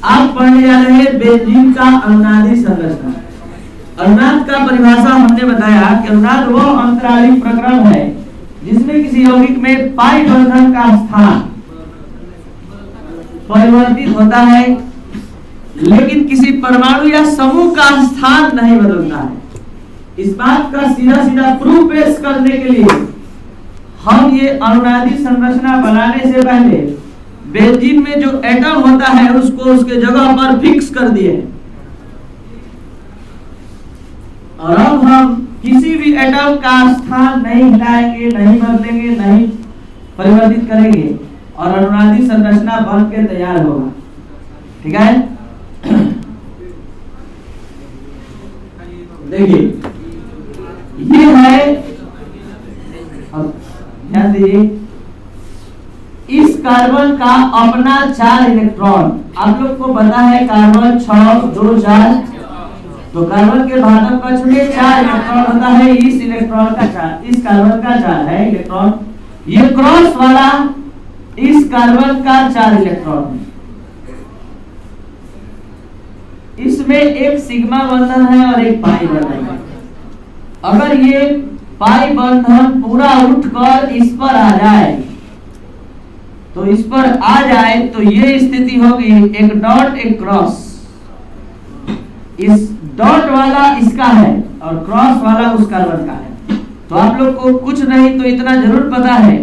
आप पढ़ने जा रहे हैं बेंजीन का अनुनादी संरचना। अनुनाद का परिभाषा हमने बताया कि अनुनाद वो अंतरालिक प्रकरण है जिसमें किसी यौगिक में पाई बंधन का स्थान परिवर्तित होता है, लेकिन किसी परमाणु या समूह का स्थान नहीं बदलता है। इस बात का सीधा सीधा प्रूफ पेश करने के लिए हम ये अनुनादी संरचना बनाने से पहले बेंजीन में जो एटम होता है उसको उसके जगह पर फिक्स कर दिए, और अब हम किसी भी एटम का स्थान नहीं हिलाएंगे, नहीं बदलेंगे, नहीं परिवर्तित करेंगे और अनुनादी संरचना बन के तैयार होगा। ठीक है, देखिए ये है, अब ध्यान दीजिए, इस कार्बन का अपना 4 इलेक्ट्रॉन, आप लोग को पता है कार्बन 6 2 4, तो कार्बन के भाजक का छुटे 4 इलेक्ट्रॉन होता है। इस इलेक्ट्रॉन का 4, इस कार्बन का 4 है इलेक्ट्रॉन। ये क्रॉस वाला इस कार्बन का 4 इलेक्ट्रॉन है। इसमें एक सिग्मा बंधन है और एक पाई बंधन है। अगर ये पाई बंधन पूरा उठकर इस पर आ जाए, तो इस पर आ जाए तो ये स्थिति होगी एक डॉट एक क्रॉस। इस डॉट वाला इसका है और क्रॉस वाला उस कार्बन का है। तो आप लोग को कुछ नहीं तो इतना जरूर पता है,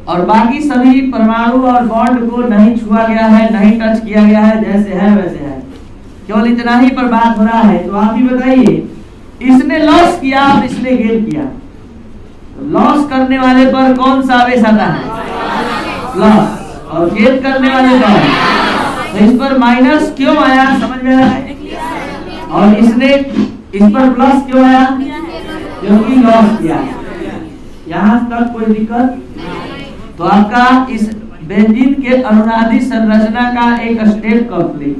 और बाकी सभी परमाणु और बॉन्ड को नहीं छुआ गया है, नहीं टच किया गया है, जैसे है वैसे है, केवल इतना ही पर बात हो रहा है। तो आप ही बताइए, इसने लॉस किया और इसने गेन किया, तो लॉस करने वाले पर कौन सा आवेश आता है? प्लस, और गेन करने वाले पर, तो इस पर माइनस क्यों आया, समझ में आ रहा है? और इसने इस पर प्लस क्यों आया? क्योंकि लॉस किया। यहाँ तक कोई दिक्कत? तो आपका इस बेंजीन के अनुनादी संरचना का एक स्टेप कंप्लीट,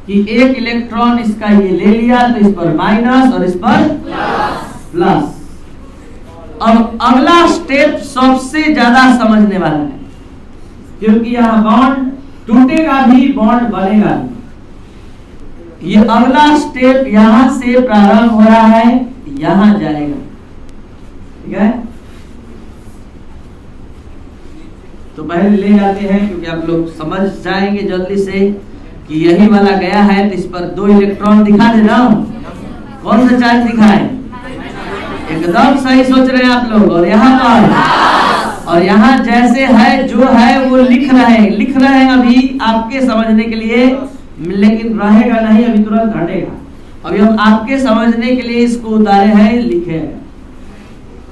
कि एक इलेक्ट्रॉन इसका ये ले लिया तो इस पर माइनस और इस पर प्लस। अब अगला स्टेप सबसे ज्यादा समझने वाला है, क्योंकि यहाँ बॉन्ड टूटेगा भी, बॉन्ड बनेगा भी। ये अगला स्टेप यहां से प्रारंभ हो रहा है, यहां जाएगा। ठीक है, तो पहले ले जाते हैं, क्योंकि आप लोग समझ जाएंगे जल्दी से कि यही वाला गया है, तो इस पर 2 इलेक्ट्रॉन दिखा दे रहा हूं। कौन सा चार्ज दिखाए? एकदम सही सोच रहे हैं आप लोग। और यहाँ पर और यहाँ जैसे है जो है वो लिख रहे हैं अभी आपके समझने के लिए, लेकिन रहेगा नहीं, अभी तुरंत हटेगा। अभी हम आपके समझने के लिए इसको उतारे हैं, लिखे हैं,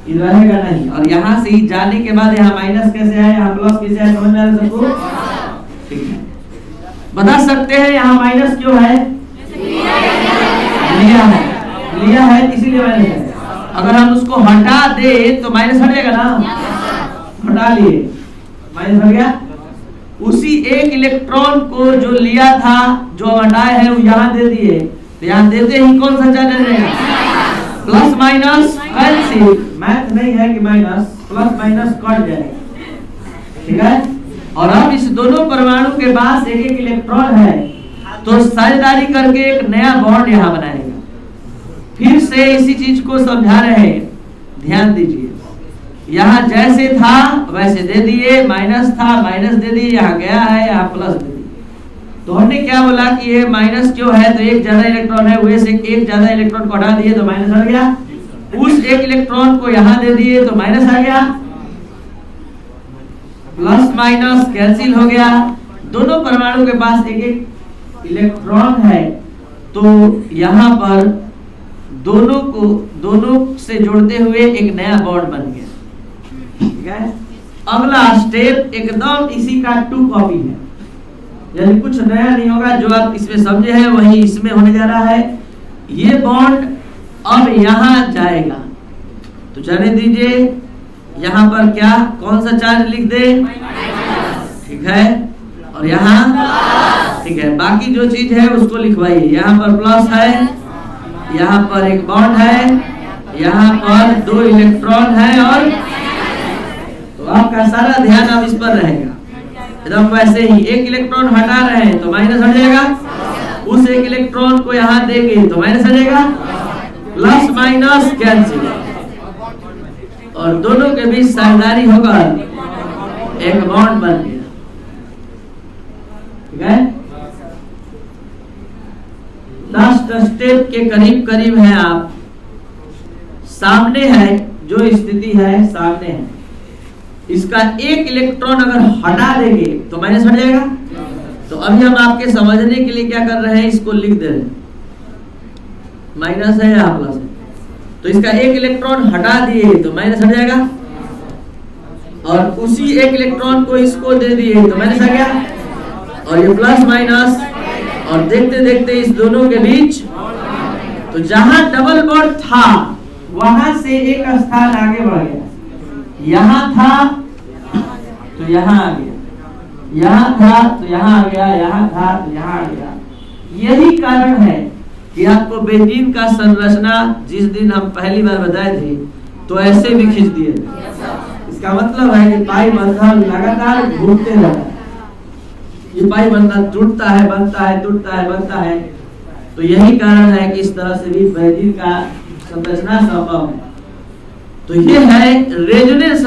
ये रहेगा नहीं। और यहाँ से ही जाने के बाद यहाँ माइनस कैसे है, यहाँ प्लस कैसे है, समझ में आ रहा है सबको? ठीक है, बता सकते हैं यहाँ माइनस क्यों है? लिया है इसीलिए माइनस है। अगर हम उसको हटा दे तो माइनस हट जाएगा ना, हटा लिए माइनस हट गया। उसी एक इलेक्ट्रॉन को जो लिया था, जो हटाए है, वो यहाँ दे दिए, तो यहाँ देते ही कौन सा चार्ज रहेगा? प्लस माइनस कैंसिल, मैथ नहीं है कि माइनस प्लस माइनस कट जाएगा। ठीक है, और अब इस दोनों परमाणु के पास एक एक इलेक्ट्रॉन है, तो साझेदारी करके एक नया बॉन्ड यहाँ बनाएगा। फिर से इसी चीज को समझा रहे हैं, ध्यान दीजिए। यहाँ जैसे था वैसे दे दिए, माइनस था माइनस दे दिए, यहाँ गया है यहाँ प्लस दे दिए। तो हमने क्या बोला कि ये माइनस क्यों है, तो एक ज्यादा इलेक्ट्रॉन है, वैसे एक ज्यादा इलेक्ट्रॉन को हटा दिए तो माइनस हट गया। उस एक इलेक्ट्रॉन को यहाँ दे दिए तो माइनस आ गया, प्लस माइनस कैंसिल हो गया। दोनों परमाणु के पास एक एक इलेक्ट्रॉन है, तो यहाँ पर दोनों से जोड़ते हुए एक नया बॉन्ड बन गया। ठीक है, अगला स्टेप एकदम इसी का 2 कॉपी है, यानी कुछ नया नहीं होगा, जो आप इसमें समझे हैं वही इसमें होने जा रहा है। ये बॉन्ड अब यहाँ जाएगा, तो जाने दीजिए यहाँ पर क्या कौन सा चार्ज लिख दे? ठीक है, और यहाँ ठीक है, बाकी जो चीज है उसको लिखवाइए। यहाँ पर प्लस है, यहाँ पर एक बॉन्ड है, यहाँ पर 2 इलेक्ट्रॉन है, और तो आपका सारा ध्यान अब इस पर रहेगा। एकदम वैसे ही एक इलेक्ट्रॉन हटा रहे हैं तो माइनस हट जाएगा, उस एक इलेक्ट्रॉन को यहाँ देंगे तो माइनस हटेगा, प्लस माइनस कैंसिल, और दोनों के बीच साझेदारी होगा, एक बॉन्ड बन गया। ठीक है, लास्ट स्टेप के करीब करीब है आप, सामने है जो स्थिति है, सामने है, इसका एक इलेक्ट्रॉन अगर हटा देंगे तो माइनस हट जाएगा। तो अभी हम आपके समझने के लिए क्या कर रहे हैं, इसको लिख दे रहे हैं, माइनस है या प्लस है, तो इसका एक इलेक्ट्रॉन हटा दिए तो माइनस हट जाएगा, और उसी एक इलेक्ट्रॉन को इसको दे दिए तो माइनस आ गया, और ये प्लस माइनस, और देखते देखते इस दोनों के बीच, तो जहां डबल बॉन्ड था वहां से एक स्थान आगे बढ़ गया, यहां था तो यहां आ गया, यहां था तो यहां आ गया, यहां था तो यहां आ गया। यही कारण है कि आपको बेंजीन का संरचना जिस दिन हम पहली बार बताए थे तो ऐसे भी खींच दिए। इसका मतलब है कि पाई बंधन लगातार घूमते रहता है, ये पाई बंधन टूटता है, बनता है, टूटता है, बनता है। तो यही कारण है कि इस तरह से भी बेंजीन का संरचना संभव है। तो ये है रेजोनेंस